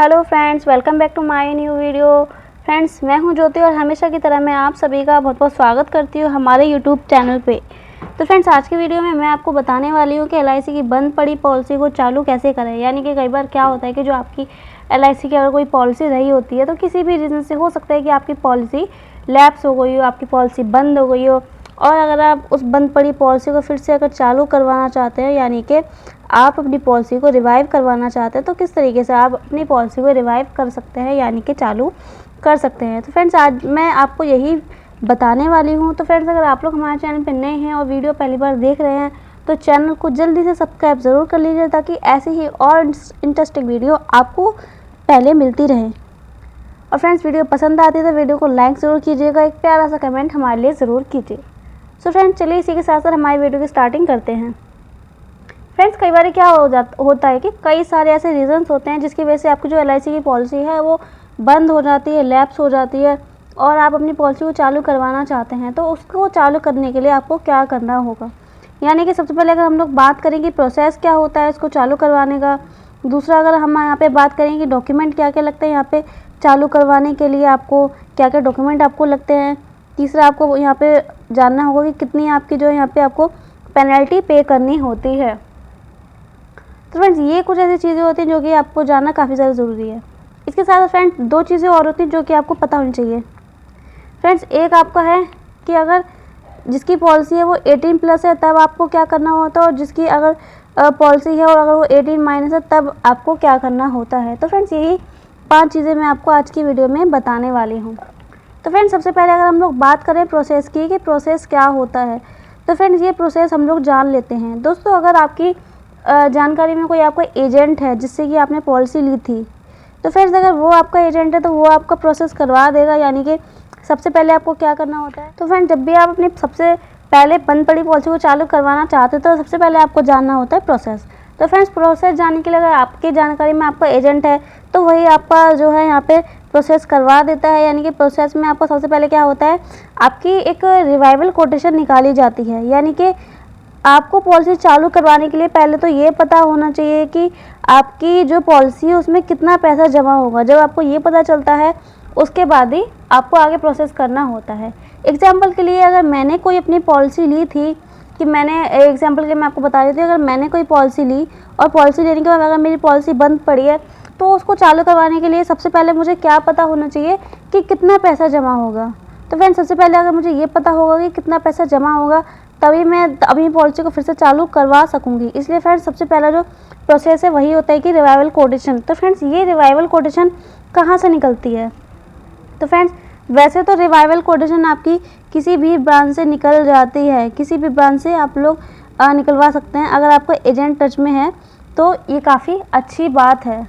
Hello friends, welcome back to my new video. Friends, मैं हूं ज्योति और हमेशा की तरह मैं आप सभी का बहुत बहुत स्वागत करती हूं हमारे यूट्यूब चैनल पे। तो फ्रेंड्स, आज की वीडियो में मैं आपको बताने वाली हूं कि एलआईसी की बंद पड़ी पॉलिसी को चालू कैसे करें। यानी कि कई बार क्या होता है कि जो आपकी एलआईसी की अगर कोई पॉलिसी रही होती है तो किसी भी रीज़न से हो सकता है कि आपकी पॉलिसी लैप्स हो गई हो, आपकी पॉलिसी बंद हो गई हो, और अगर आप उस बंद पड़ी पॉलिसी को फिर से अगर चालू करवाना चाहते हैं, यानी कि आप अपनी पॉलिसी को रिवाइव करवाना चाहते हैं, तो किस तरीके से आप अपनी पॉलिसी को रिवाइव कर सकते हैं, यानी कि चालू कर सकते हैं। तो फ्रेंड्स, आज मैं आपको यही बताने वाली हूँ। तो फ्रेंड्स, अगर आप लोग हमारे चैनल पर नए हैं और वीडियो पहली बार देख रहे हैं तो चैनल को जल्दी से सब्सक्राइब ज़रूर कर लीजिए, ताकि ऐसी ही और इंटरेस्टिंग वीडियो आपको पहले मिलती रहे। और फ्रेंड्स, वीडियो पसंद आती है तो वीडियो को लाइक ज़रूर कीजिएगा, एक प्यारा सा कमेंट हमारे लिए ज़रूर कीजिए। सो फ्रेंड्स, चलिए इसी के साथ साथ हमारी वीडियो की स्टार्टिंग करते हैं। फ्रेंड्स, कई बार क्या होता है कि कई सारे ऐसे रीज़न्स होते हैं जिसकी वजह से आपकी जो एलआईसी की पॉलिसी है वो बंद हो जाती है, लैप्स हो जाती है, और आप अपनी पॉलिसी को चालू करवाना चाहते हैं। तो उसको चालू करने के लिए आपको क्या करना होगा, यानी कि सबसे पहले अगर हम लोग बात करें कि प्रोसेस क्या होता है इसको चालू करवाने का। दूसरा, अगर हम यहाँ पे बात करें कि डॉक्यूमेंट क्या क्या लगते हैं यहाँ पे चालू करवाने के लिए, आपको क्या क्या डॉक्यूमेंट आपको लगते हैं। तीसरा, आपको यहाँ पे जानना होगा कि कितनी आपकी जो यहाँ पे आपको पेनल्टी पे करनी होती है। तो फ्रेंड्स, ये कुछ ऐसी चीज़ें होती हैं जो कि आपको जानना काफ़ी ज़्यादा ज़रूरी है। इसके साथ फ्रेंड्स, दो चीज़ें और होती हैं जो कि आपको पता होनी चाहिए। फ्रेंड्स, एक आपका है कि अगर जिसकी पॉलिसी है वो 18+ है तब आपको क्या करना होता है, और जिसकी अगर पॉलिसी है और अगर वो 18- है तब आपको क्या करना होता है। तो फ्रेंड्स, यही 5 चीज़ें मैं आपको आज की वीडियो में बताने वाली हूँ। तो फ्रेंड्स, सबसे पहले अगर हम लोग बात करें प्रोसेस की कि प्रोसेस क्या होता है, तो फ्रेंड्स ये प्रोसेस हम लोग जान लेते हैं। दोस्तों, अगर आपकी जानकारी में कोई आपका एजेंट है जिससे कि आपने पॉलिसी ली थी, तो फ्रेंड्स अगर वो आपका एजेंट है तो वो आपका प्रोसेस करवा देगा। यानी कि सबसे पहले आपको क्या करना होता है, तो फ्रेंड्स जब भी आप अपनी सबसे पहले बंद पड़ी पॉलिसी को चालू करवाना चाहते हो तो सबसे पहले आपको जानना होता है प्रोसेस। तो फ्रेंड्स, प्रोसेस जानने के लिए अगर आपकी जानकारी में आपका एजेंट है तो वही आपका जो है यहाँ पे प्रोसेस करवा देता है। यानी कि प्रोसेस में आपको सबसे पहले क्या होता है, आपकी एक रिवाइवल कोटेशन निकाली जाती है। यानी कि आपको पॉलिसी चालू करवाने के लिए पहले तो ये पता होना चाहिए कि आपकी जो पॉलिसी है उसमें कितना पैसा जमा होगा। जब आपको ये पता चलता है उसके बाद ही आपको आगे प्रोसेस करना होता है। एग्जाम्पल के लिए, अगर मैंने कोई अपनी पॉलिसी ली थी, कि मैंने एग्जाम्पल के लिए मैं आपको बता देती हूँ, अगर मैंने कोई पॉलिसी ली और पॉलिसी लेने के बाद अगर मेरी पॉलिसी बंद पड़ी है तो उसको चालू करवाने के लिए सबसे पहले मुझे क्या पता होना चाहिए कि कितना पैसा जमा होगा। तो फ्रेंड्स, सबसे पहले अगर मुझे ये पता होगा कि कितना पैसा जमा होगा तभी मैं अपनी पॉलिसी को फिर से चालू करवा सकूंगी। इसलिए फ्रेंड्स, सबसे पहला जो प्रोसेस है वही होता है कि रिवाइवल कोटेशन। तो फ्रेंड्स, ये रिवाइवल कोटेशन कहाँ से निकलती है, तो फ्रेंड्स वैसे तो रिवाइवल कोटेशन आपकी किसी भी ब्रांच से निकल जाती है, किसी भी ब्रांच से आप लोग निकलवा सकते हैं। अगर आपका एजेंट टच में है तो ये काफ़ी अच्छी बात है।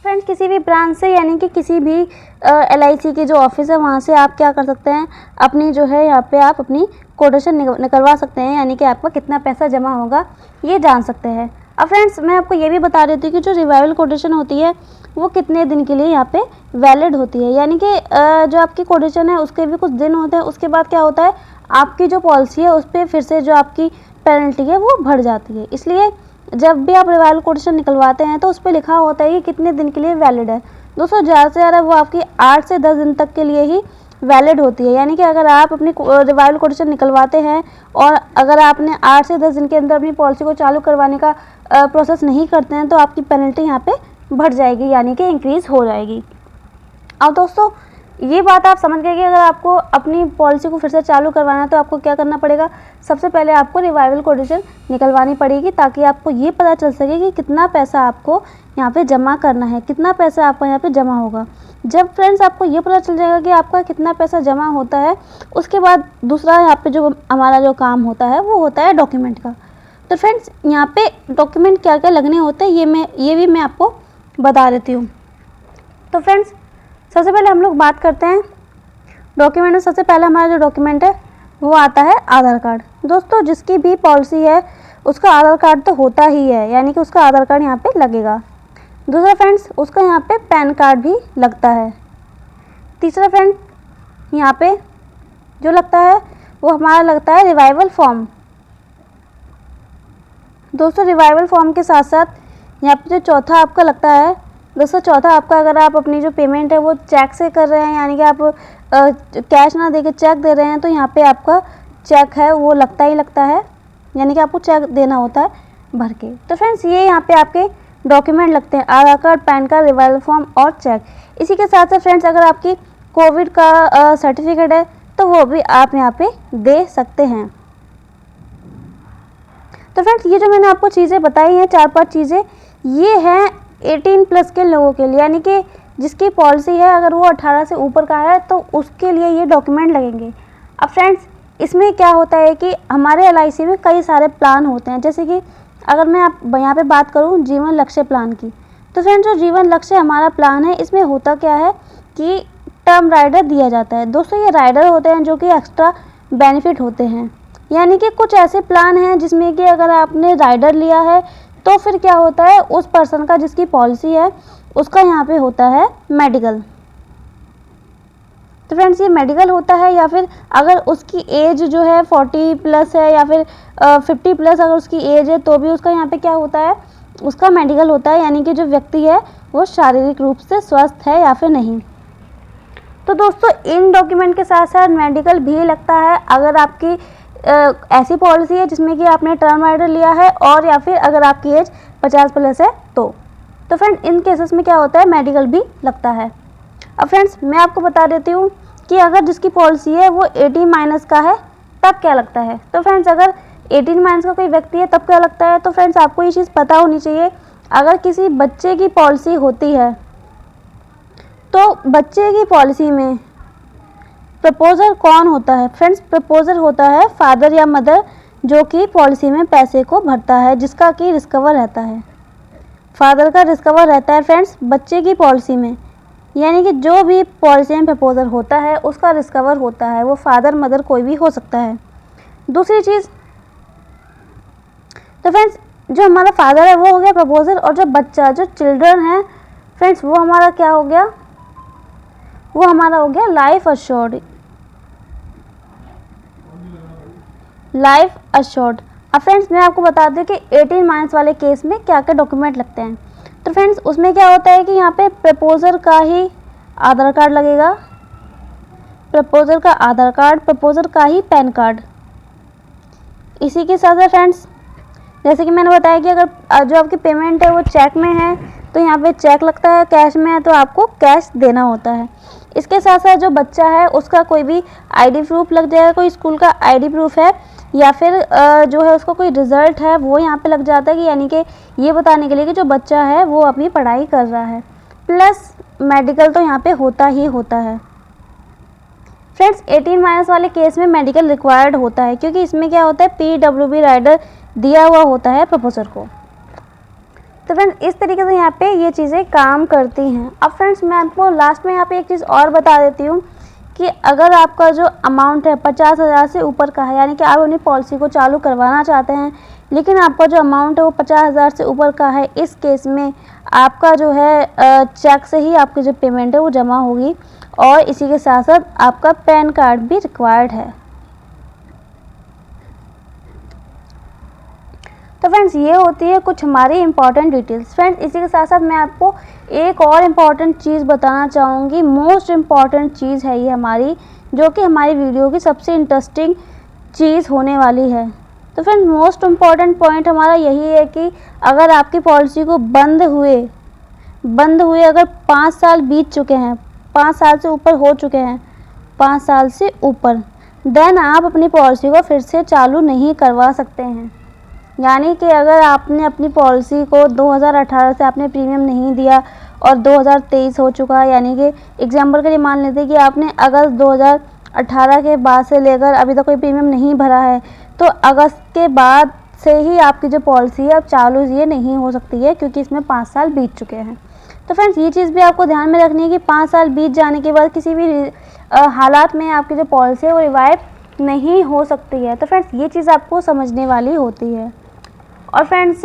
फ्रेंड्स, किसी भी ब्रांच से, यानी कि किसी भी एलआईसी के जो ऑफिस है वहाँ से आप क्या कर सकते हैं, अपनी जो है यहाँ पे आप अपनी कोटेशन निकलवा सकते हैं। यानी कि आपका कितना पैसा जमा होगा ये जान सकते हैं। अब फ्रेंड्स, मैं आपको ये भी बता देती हूँ कि जो रिवाइवल कोटेशन होती है वो कितने दिन के लिए यहाँ पे वैलिड होती है। यानी कि जो आपकी कोटेशन है उसके भी कुछ दिन होते हैं। उसके बाद क्या होता है, आपकी जो पॉलिसी है उस पर फिर से जो आपकी पेनल्टी है वो बढ़ जाती है। इसलिए जब भी आप रिवाइवल कोटेशन निकलवाते हैं तो उस पर लिखा होता है कि कितने दिन के लिए वैलिड है। दोस्तों, ज़्यादा से ज़्यादा वो आपकी 8 से 10 दिन तक के लिए ही वैलिड होती है। यानी कि अगर आप अपनी रिवाइवल कोटेशन निकलवाते हैं और अगर आपने 8 से 10 दिन के अंदर अपनी पॉलिसी को चालू करवाने का प्रोसेस नहीं करते हैं तो आपकी पेनल्टी यहाँ पे बढ़ जाएगी, यानी कि इंक्रीज़ हो जाएगी। अब दोस्तों, ये बात आप समझ गए कि अगर आपको अपनी पॉलिसी को फिर से चालू करवाना है तो आपको क्या करना पड़ेगा। सबसे पहले आपको रिवाइवल कोटेशन निकलवानी पड़ेगी, ताकि आपको ये पता चल सके कि कितना पैसा आपको यहाँ पे जमा करना है, कितना पैसा आपका यहाँ पे जमा होगा। जब फ्रेंड्स आपको ये पता चल जाएगा कि आपका कितना पैसा जमा होता है, उसके बाद दूसरा यहाँ पे जो हमारा जो काम होता है वो होता है डॉक्यूमेंट का। तो फ्रेंड्स, यहाँ पे डॉक्यूमेंट क्या क्या लगने होते हैं ये भी मैं आपको बता देती हूँ। तो फ्रेंड्स, सबसे पहले हम लोग बात करते हैं डॉक्यूमेंट में। सबसे पहले हमारा जो डॉक्यूमेंट है वो आता है आधार कार्ड। दोस्तों, जिसकी भी पॉलिसी है उसका आधार कार्ड तो होता ही है, यानी कि उसका आधार कार्ड यहाँ पे लगेगा। दूसरा फ्रेंड्स, उसका यहाँ पे पैन कार्ड भी लगता है। तीसरा फ्रेंड, यहाँ पे जो लगता है वो हमारा लगता है रिवाइवल फॉर्म। दोस्तों, रिवाइवल फॉर्म के साथ साथ यहाँ पे जो चौथा आपका लगता है दोस्तों, चौथा आपका अगर आप अपनी जो पेमेंट है वो चेक से कर रहे हैं, यानी कि आप कैश ना देके चेक दे रहे हैं, तो यहाँ पे आपका चेक है वो लगता ही लगता है, यानी कि आपको चेक देना होता है भर के। तो फ्रेंड्स ये यहाँ पे आपके डॉक्यूमेंट लगते हैं, Aadhaar card, PAN card, revival form और चेक। इसी के साथ साथ फ्रेंड्स अगर आपकी कोविड का सर्टिफिकेट है तो वो भी आप यहाँ पे दे सकते हैं। तो फ्रेंड्स ये जो मैंने आपको चीज़ें बताई हैं, 4-5 चीज़ें, ये हैं 18+ के लोगों के लिए, यानी कि जिसकी पॉलिसी है अगर वो 18 से ऊपर का है तो उसके लिए ये डॉक्यूमेंट लगेंगे। अब फ्रेंड्स इसमें क्या होता है कि हमारे LIC में कई सारे प्लान होते हैं, जैसे कि अगर मैं यहाँ पे बात करूँ जीवन लक्ष्य प्लान की, तो फ्रेंड्स जो जीवन लक्ष्य हमारा प्लान है इसमें होता क्या है कि टर्म राइडर दिया जाता है। दोस्तों ये राइडर होते हैं जो कि एक्स्ट्रा बेनिफिट होते हैं, यानी कि कुछ ऐसे प्लान हैं जिसमें कि अगर आपने राइडर लिया है तो फिर क्या होता है उस पर्सन का जिसकी पॉलिसी है उसका यहाँ पे होता है मेडिकल। तो फ्रेंड्स ये मेडिकल होता है, या फिर अगर उसकी एज जो है 40+ है या फिर 50+ अगर उसकी एज है तो भी उसका यहाँ पे क्या होता है, उसका मेडिकल होता है, यानी कि जो व्यक्ति है वो शारीरिक रूप से स्वस्थ है या फिर नहीं। तो दोस्तों इन डॉक्यूमेंट के साथ साथ मेडिकल भी लगता है अगर आपकी ऐसी पॉलिसी है जिसमें कि आपने टर्म राइडर लिया है और या फिर अगर आपकी एज 50+ है तो फ्रेंड इन केसेस में क्या होता है मेडिकल भी लगता है। अब फ्रेंड्स मैं आपको बता देती हूँ कि अगर जिसकी पॉलिसी है वो 18- का है तब क्या लगता है। तो फ्रेंड्स अगर 18- का कोई व्यक्ति है तब क्या लगता है, तो फ्रेंड्स आपको ये चीज़ पता होनी चाहिए। अगर किसी बच्चे की पॉलिसी होती है तो बच्चे की पॉलिसी में प्रपोजर कौन होता है? फ्रेंड्स प्रपोजर होता है फादर या मदर जो कि पॉलिसी में पैसे को भरता है, जिसका कि रिस्कवर रहता है। फादर का रिस्कवर रहता है फ्रेंड्स बच्चे की पॉलिसी में, यानी कि जो भी पॉलिसी में प्रपोजर होता है उसका रिस्कवर होता है, वो फादर मदर कोई भी हो सकता है। दूसरी चीज़, तो फ्रेंड्स जो हमारा फादर है वो हो गया प्रपोजर, और जो बच्चा जो चिल्ड्रन है फ्रेंड्स वो हमारा क्या हो गया, वो हमारा हो गया लाइफ अश्योर्ड। Life assured. अब फ्रेंड्स मैं आपको बता दूं कि 18- वाले केस में क्या क्या डॉक्यूमेंट लगते हैं। तो फ्रेंड्स उसमें क्या होता है कि यहाँ पे प्रपोजर का ही आधार कार्ड लगेगा, प्रपोजर का आधार कार्ड, प्रपोजर का ही पैन कार्ड। इसी के साथ साथ फ्रेंड्स जैसे कि मैंने बताया कि अगर जो आपकी पेमेंट है वो चेक में है तो यहाँ पे चेक लगता है, कैश में है तो आपको कैश देना होता है। इसके साथ साथ जो बच्चा है उसका कोई भी ID प्रूफ लग जाएगा, कोई स्कूल का ID प्रूफ है या फिर जो है उसका कोई रिज़ल्ट है वो यहाँ पे लग जाता है, कि यानी कि ये बताने के लिए कि जो बच्चा है वो अपनी पढ़ाई कर रहा है। प्लस मेडिकल तो यहाँ पे होता ही होता है। फ्रेंड्स 18- वाले केस में मेडिकल रिक्वायर्ड होता है, क्योंकि इसमें क्या होता है PWB राइडर दिया हुआ होता है प्रपोजर को। तो फ्रेंड्स इस तरीके से यहाँ पे ये चीज़ें काम करती हैं। अब फ्रेंड्स मैं आपको लास्ट में यहाँ पे एक चीज़ और बता देती हूँ कि अगर आपका जो अमाउंट है 50,000 से ऊपर का है, यानी कि आप अपनी पॉलिसी को चालू करवाना चाहते हैं लेकिन आपका जो अमाउंट है वो 50,000 से ऊपर का है, इस केस में आपका जो है चेक से ही आपकी जो पेमेंट है वो जमा होगी, और इसी के साथ साथ आपका पैन कार्ड भी रिक्वायर्ड है। तो फ्रेंड्स ये होती है कुछ हमारी इंपॉर्टेंट डिटेल्स। फ्रेंड्स इसी के साथ साथ मैं आपको एक और इम्पॉर्टेंट चीज़ बताना चाहूँगी, मोस्ट इम्पॉर्टेंट चीज़ है ये हमारी, जो कि हमारी वीडियो की सबसे इंटरेस्टिंग चीज़ होने वाली है। तो फ्रेंड्स मोस्ट इम्पॉर्टेंट पॉइंट हमारा यही है कि अगर आपकी पॉलिसी को बंद हुए अगर 5 साल बीत चुके हैं, 5 साल से ऊपर हो चुके हैं, 5 साल से ऊपर, देन आप अपनी पॉलिसी को फिर से चालू नहीं करवा सकते हैं। यानी कि अगर आपने अपनी पॉलिसी को 2018 से आपने प्रीमियम नहीं दिया और 2023 हो चुका है, यानी कि एग्जाम्पल के लिए मान लेते हैं कि आपने अगस्त 2018 के बाद से लेकर अभी तक कोई प्रीमियम नहीं भरा है, तो अगस्त के बाद से ही आपकी जो पॉलिसी है अब चालू ये नहीं हो सकती है, क्योंकि इसमें 5 साल बीत चुके हैं। तो फ्रेंड्स ये चीज़ भी आपको ध्यान में रखनी है कि 5 साल बीत जाने के बाद किसी भी हालात में आपकी जो पॉलिसी है वो रिवाइव नहीं हो सकती है। तो फ्रेंड्स ये चीज़ आपको समझने वाली होती है। और फ्रेंड्स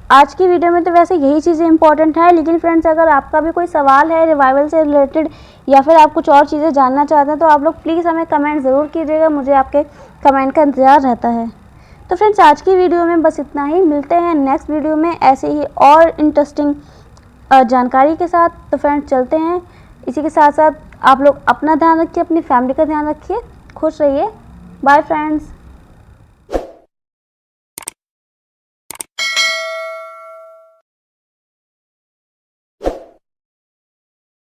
आज की वीडियो में तो वैसे यही चीज़ें इंपॉर्टेंट है, लेकिन फ्रेंड्स अगर आपका भी कोई सवाल है रिवाइवल से रिलेटेड या फिर आप कुछ और चीज़ें जानना चाहते हैं तो आप लोग प्लीज़ हमें कमेंट ज़रूर कीजिएगा, मुझे आपके कमेंट का इंतज़ार रहता है। तो फ्रेंड्स आज की वीडियो में बस इतना ही। मिलते हैं नेक्स्ट वीडियो में ऐसे ही और इंटरेस्टिंग जानकारी के साथ। तो फ्रेंड्स चलते हैं। इसी के साथ साथ आप लोग अपना ध्यान रखिए, अपनी फैमिली का ध्यान रखिए, खुश रहिए। Bye friends.